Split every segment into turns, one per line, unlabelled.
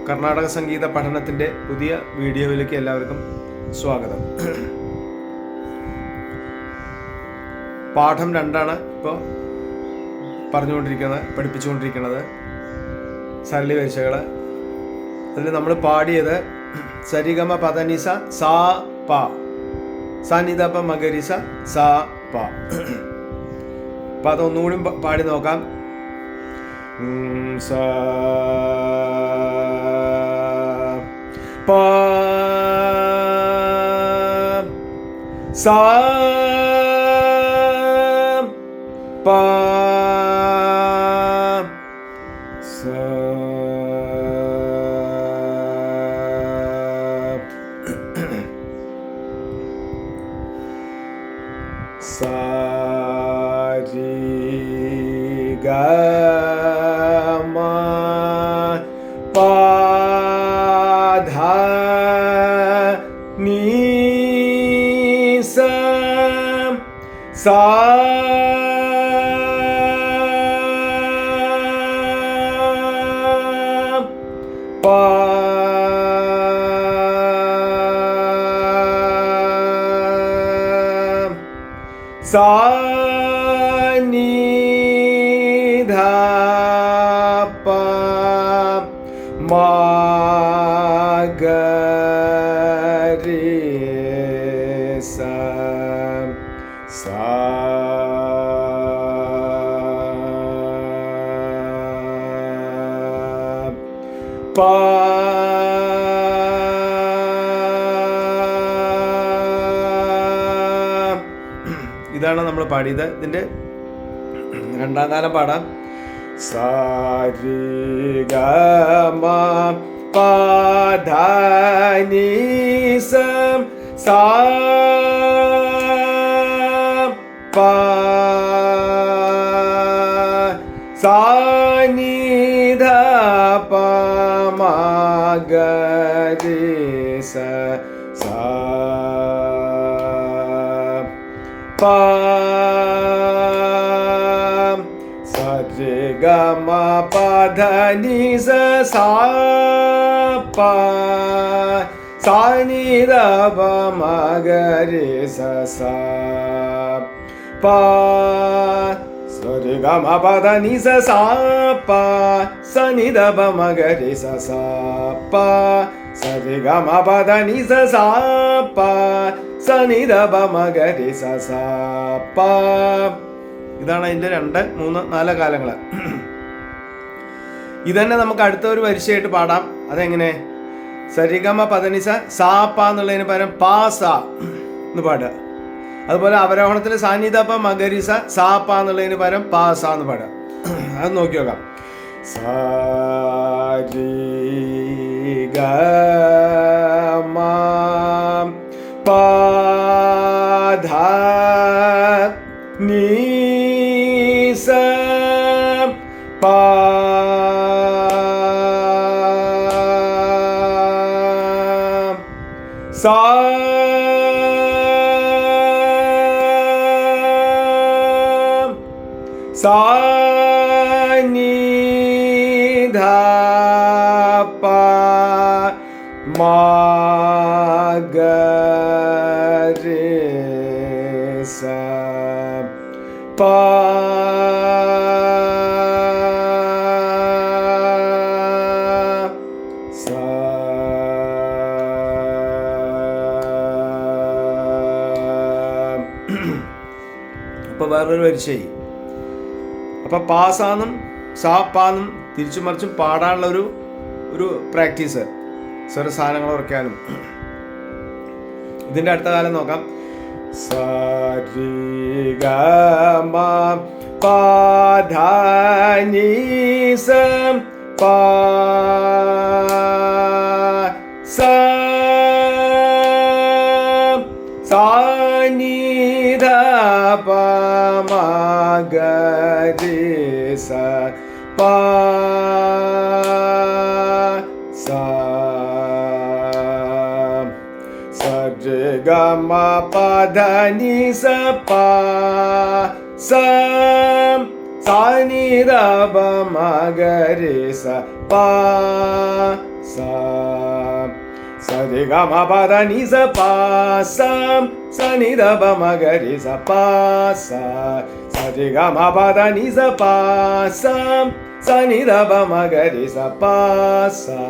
കർണാടക സംഗീത പഠനത്തിൻ്റെ പുതിയ വീഡിയോയിലേക്ക് എല്ലാവർക്കും സ്വാഗതം. പാഠം 2 ഇപ്പോൾ പഠിപ്പിച്ചുകൊണ്ടിരിക്കുന്നത് സരളി വരിശകൾ. അതിൽ നമ്മൾ പാടിയത് സരിഗമ പദനിസ സാ പ, സനിധപ മകരിസ സാ പ. അപ്പം അതൊന്നുകൂടി പാടി നോക്കാം. സ പ സാ പ സ സാരി ഗ മ പ ധ നീ സ സാ പ സാ നീ ധ പ മ ഗ രി സ സാ പ ഇതാണ് നമ്മൾ പാടിയത്. ഇതിൻ്റെ രണ്ടാം കാലം പാടാം. സാരി ഗ മ പ ധ നീ സ സാ പ സാ നീ ധ പ മ ഗ രി സ സാ പ sa re ga ma pa dha ni sa sa pa sa ni da pa ma ga re sa sa pa sa re ga ma pa dha ni sa sa pa sa ni da pa ma ga re sa sa pa sa re ga ma pa dha ni sa sa pa sa ni da pa ma ga re sa sa pa. ഇതാണ് അതിൻ്റെ 2, 3, 4 കാലങ്ങൾ. ഇതന്നെ നമുക്ക് അടുത്ത ഒരു വരിശയായിട്ട് പാടാം. അതെങ്ങനെ? സരിഗമ പദനിസ സാ പ എന്നുള്ളതിന് പകരം പാ സാ എന്ന് പാടുക. അതുപോലെ അവരോഹണത്തിൽ സാനിധപ മകരിസ സാ പ എന്നുള്ളതിന് പകരം പാ സാ എന്ന് പാടുക. അത് നോക്കി നോക്കാം. സാരി ഗ മ പ ധ നീ സ പ സാ സാ നീ ധ പ മ ഗ രി സ പ സ. അപ്പോൾ വേറൊരു വരിശയായി. അപ്പോൾ പാസാന്നും സാ പാന്നും തിരിച്ചും മറിച്ചും പാടാനുള്ള ഒരു പ്രാക്ടീസ്, സ്വരസാധനങ്ങൾ ഉറക്കാനും. ഇതിൻ്റെ അടുത്ത കാലം നോക്കാം. സാരി ഗ മ പ ധ നീ സ പ സാ സാ നീ ധ പ മ ഗ രി സ പ സാ sa re ga ma pa dha ni sa pa sa sa ni da ba ma ga re sa pa sa sa re ga ma pa da ni sa pa sa sa ni da ba ma ga re sa pa sa sa re ga ma pa da ni sa pa sa sa ni da ba ma ga re sa pa sa.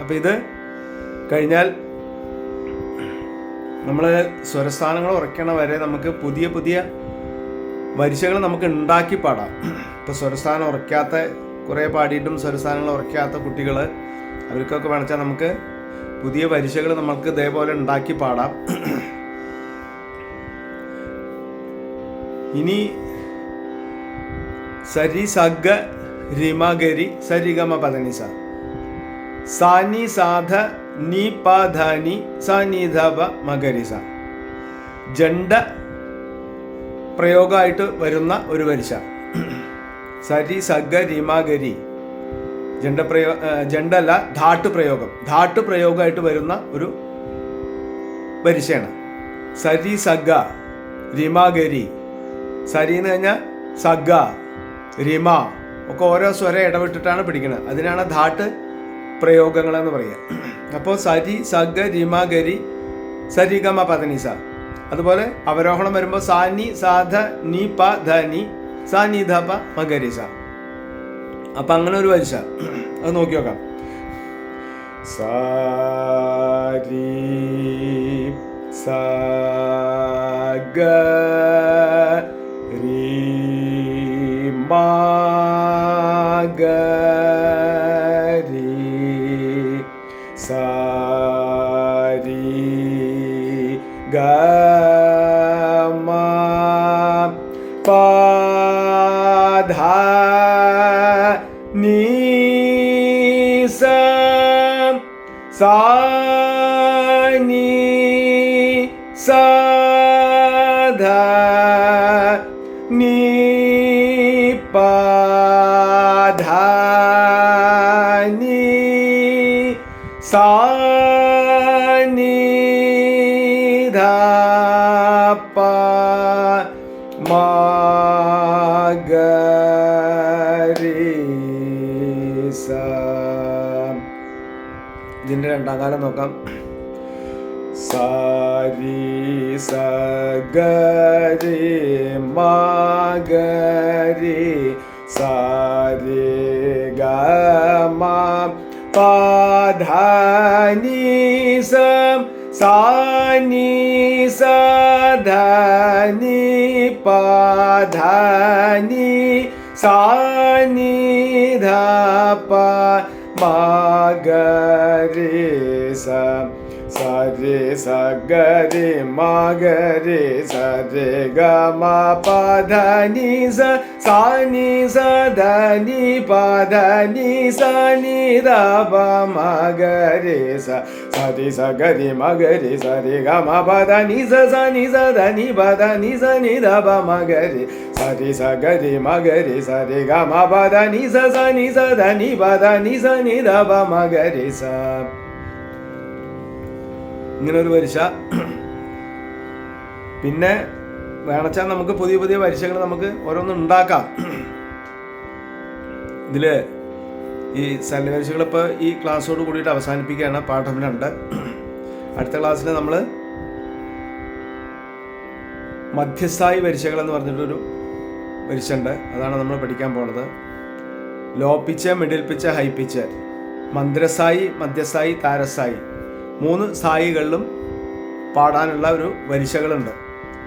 അപ്പം ഇത് കഴിഞ്ഞാൽ നമ്മൾ സ്വരസ്ഥാനങ്ങൾ ഉറയ്ക്കണ വരെ നമുക്ക് പുതിയ പുതിയ വരിശകൾ നമുക്ക് ഉണ്ടാക്കി പാടാം. ഇപ്പോൾ സ്വരസ്ഥാനം ഉറയ്ക്കാത്ത കുറേ പാടിയിട്ടും സ്വരസ്ഥാനങ്ങൾ ഉറയ്ക്കാത്ത കുട്ടികൾ അവർക്കൊക്കെ വേണമെച്ചാൽ നമുക്ക് പുതിയ വരിശകൾ നമുക്ക് ഇതേപോലെ ഉണ്ടാക്കി പാടാം. ഇനി സരി സഗ റിമഗരി സരിഗമ പദനിസ സാനി സാധ നീ പാധാനി സാനി ധപ മകരിസ ജണ്ട പ്രയോഗമായിട്ട് വരുന്ന ഒരു വരിശ. സരി സഗ റിമഗരി ജണ്ടല്ല, ധാട്ട് പ്രയോഗമായിട്ട് വരുന്ന ഒരു വരിശയാണ്. സരി സഗ റിമഗരി. സരി എന്ന് കഴിഞ്ഞാൽ സഗ റിമ ഒക്കെ ഓരോ സ്വരം ഇടവിട്ടിട്ടാണ് പിടിക്കുന്നത്. അതിനാണ് ധാട്ട് പ്രയോഗങ്ങളെന്ന് പറയുക. അപ്പോൾ സരി സഗ റിമ ഗരി സരിഗമ പദനിസ. അതുപോലെ അവരോഹണം വരുമ്പോൾ സാനി സാധ നീ പ ധ നി സാനി ധ പ മകരിസ. അപ്പം അങ്ങനെ ഒരു വരിശ അത് നോക്കി നോക്കാം. സാരി സഗ രി മാ ഗരി സാരി ഗ മ പ ധ നീ സ സാ നീ സ ധ നീ പ ധ നീ സാ നീ ധ പ മ ഗ രി സ. ഇതിൻ്റെ രണ്ടാം കാലം നോക്കാം. സാരി സഗ രി മ ഗ രി സാരി ഗ മ പ ധ നീ സ സാ നീ സ ധ നീ പ ധ നീ സാ നീ ധ പ മ ഗ രി സ. സരി സഗ രി മ ഗ രി സരി ഗ മ പ ധ നീ സ സാ നീ സ ധ നീ പ ധ നീ സ നീ ധ പ മ ഗ രി സ. സരി സഗ രി മ ഗ രി സരി ഗ മ പ ധ നീ സ സ നീ സ ധ നീ പ ധ നീ സ നീ ധ പ മ ഗ രി. സരി സഗ രി മ ഗ രി സരി ഗ മ പ ധ നീ സ സ നീ സ ധ നീ പ ധ നീ സ നീ ധ പ മ ഗ രി സ. ഇങ്ങനൊരു വരിശ. പിന്നെ വേണച്ചാൽ നമുക്ക് പുതിയ പുതിയ വരിശകൾ നമുക്ക് ഓരോന്നും ഉണ്ടാക്കാം. ഇതിൽ ഈ സന്നിവേശങ്ങളിപ്പോൾ ഈ ക്ലാസ്സോട് കൂടിയിട്ട് അവസാനിപ്പിക്കുകയാണ്. പാഠം 2. അടുത്ത ക്ലാസ്സിൽ നമ്മൾ മധ്യസ്ഥായി വരിശകൾ എന്ന് പറഞ്ഞിട്ടൊരു വരിശുണ്ട്. അതാണ് നമ്മൾ പഠിക്കാൻ പോണത്. Low pitch, middle pitch, high pitch, മന്ത്രസ്ഥായി, മധ്യസ്ഥായി, താരസ്ഥായി 3 സ്ഥായികളിലും പാടാനുള്ള ഒരു വരിശകളുണ്ട്.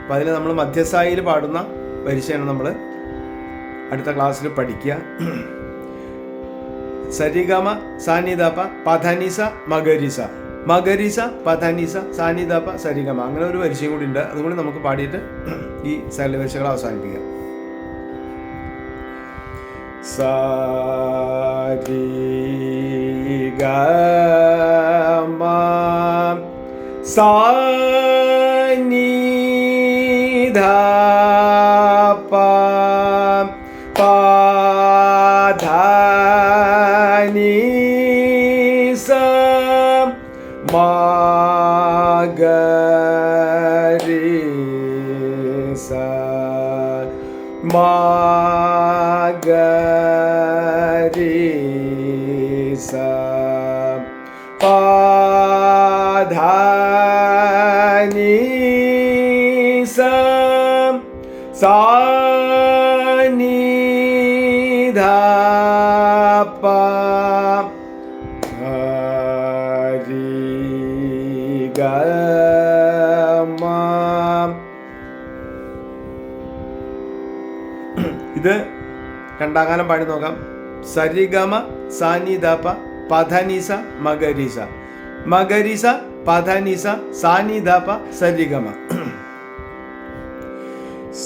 അപ്പോൾ അതിൽ നമ്മൾ മധ്യസ്ഥായിയിൽ പാടുന്ന വരിശയാണ് നമ്മൾ അടുത്ത ക്ലാസ്സിൽ പഠിക്കുക. സരിഗമ സാനിദപ പധനിസ മകരിസ, മകരിസ പധനിസ സാനിദപ സരിഗമ, അങ്ങനെ ഒരു വരിശയും കൂടി ഉണ്ട്. അതും കൂടി നമുക്ക് പാടിയിട്ട് ഈ സരളവരിശകൾ അവസാനിപ്പിക്കാം. സാരി ഗ മ സാ നീ ധ പ പ ധ നീ സ മ ഗ രി സ sa pa dha ni sa sa ni dha pa ga ma. ഇത് രണ്ടാകാലം പാടി നോക്കാം. സരിഗമ സാനിധപ പധനിസ മഗരിസ മഗരിസ പധനിസ സാനിധപ സരിഗമ.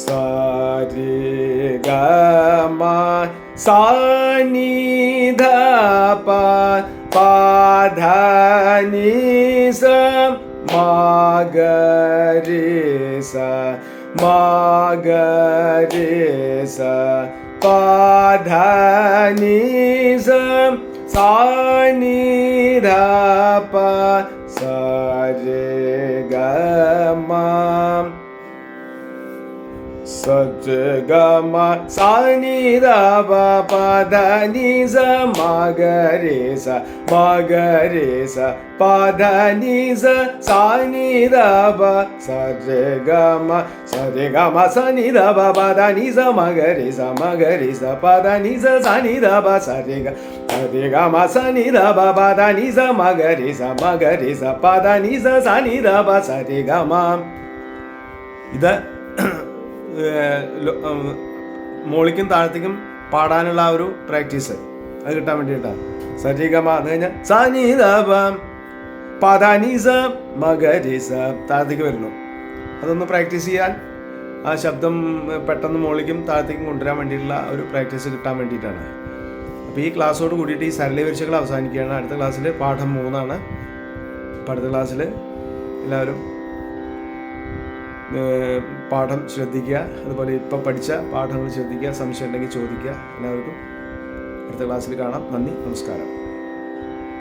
സരിഗമ സാനിധപ പധനിസ മഗരിസ മഗരിസ പധനിസ സാനിധപ സരിഗമ. സരിഗമ സാനിധപ പധനിസ മഗരിസ മഗരിസ പധനിസ സാനിധപ സരിഗമ സരിഗമ സാനിധപ പധനിസ മഗരിസ മഗരിസ പധനിസ സാനിധപ സരിഗ സരിഗമ സാനിധപ പധനിസ മഗരിസ മഗരിസ പധനിസ സാനിധപ സരിഗമ. ഇത് മോളിക്കും താഴത്തേക്കും പാടാനുള്ള ആ ഒരു പ്രാക്ടീസ് അത് കിട്ടാൻ വേണ്ടിയിട്ടാണ്. സരിഗമ എന്ന് കഴിഞ്ഞാൽ സാനിധപ പധനിസ മഗരിസ താഴത്തേക്ക് വരുന്നു. അതൊന്ന് പ്രാക്ടീസ് ചെയ്യാൻ, ആ ശബ്ദം പെട്ടെന്ന് മോളിക്കും താഴത്തേക്കും കൊണ്ടുവരാൻ വേണ്ടിയിട്ടുള്ള ഒരു പ്രാക്ടീസ് കിട്ടാൻ വേണ്ടിയിട്ടാണ്. അപ്പോൾ ഈ ക്ലാസ്സോട് കൂടിയിട്ട് ഈ സരളീപരീക്ഷകൾ അവസാനിക്കുകയാണ്. അടുത്ത ക്ലാസ്സിൽ പാഠം 3 അപ്പോൾ അടുത്ത ക്ലാസ്സിൽ എല്ലാവരും പാഠം ശ്രദ്ധിക്കുക. അതുപോലെ ഇപ്പം പഠിച്ച പാഠങ്ങൾ ശ്രദ്ധിക്കുക. സംശയം ഉണ്ടെങ്കിൽ ചോദിക്കുക. എല്ലാവർക്കും അടുത്ത ക്ലാസ്സിൽ കാണാം. നന്ദി, നമസ്കാരം.